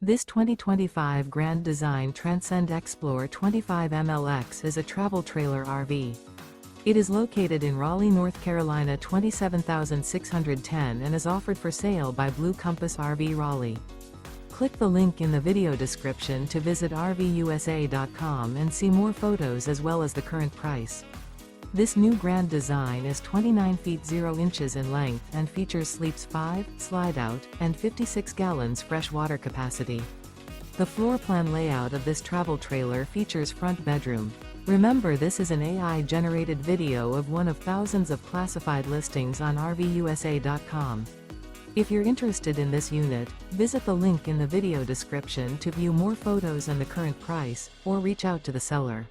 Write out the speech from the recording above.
This 2025 Grand Design Transcend Xplor 25 MLX is a travel trailer RV. It is located in Raleigh, North Carolina 27610 and is offered for sale by Blue Compass RV Raleigh. Click the link in the video description to visit RVUSA.com and see more photos as well as the current price. This new Grand Design is 29 feet 0 inches in length and features sleeps 5, Slideout, and 56 gallons fresh water capacity. The floor plan layout of this travel trailer features front bedroom. Remember, this is an AI-generated video of one of thousands of classified listings on RVUSA.com. If you're interested in this unit, visit the link in the video description to view more photos and the current price, or reach out to the seller.